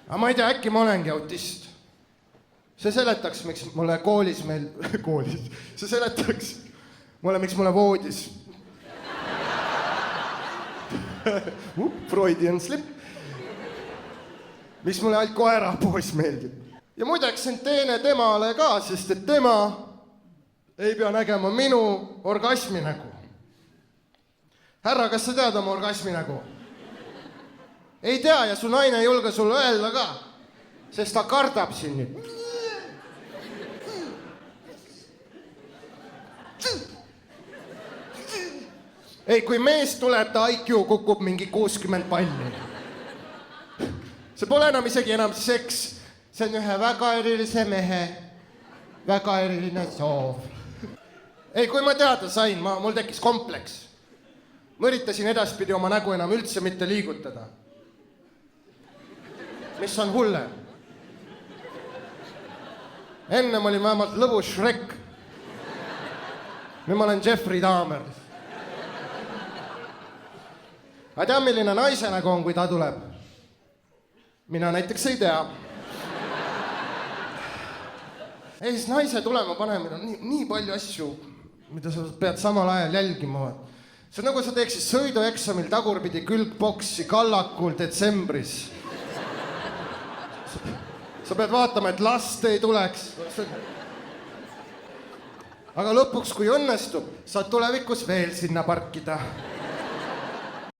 Aga ma ei tea, äkki ma olengi autist. See seletaks, miks mulle koolis meil... Koolis? See seletaks mulle, miks mulle voodis. Freudian slip. Miks mulle ainult koerapoos meeldib. Ja muideks see on teene temale ka, sest et tema ei pea nägema minu orgasmi nägu. Härra, kas sa tead oma orgasmi nägu? Ei tea ja su naine ei julge sulle öelda ka, sest ta kardab siin nüüd. Ei, kui mees tuleb, ta IQ kukub mingi 60 palli. See pole enam seks. See on ühe väga erilise mehe, väga eriline soov. Ei, kui ma teada sain, mul tekkis kompleks. Ma üritasin edaspidi oma nägu enam üldse mitte liigutada. Mis on hulle? Ennem olin vähemalt lõbu Shrek. Nüüd ma olen Jeffrey Dahmer. Aga tea, milline naise nägu on, kui ta tuleb? Mina näiteks ei tea. Ei, siis naise tulema panemine on nii palju asju, mida sa pead samal ajal jälgima. See on nagu sa teeksid sõidueksamil tagurpidi külgboksi Kallakul detsembris. Sa pead vaatama, et last ei tuleks. Aga lõpuks, kui õnnestub, saad tulevikus veel sinna parkida.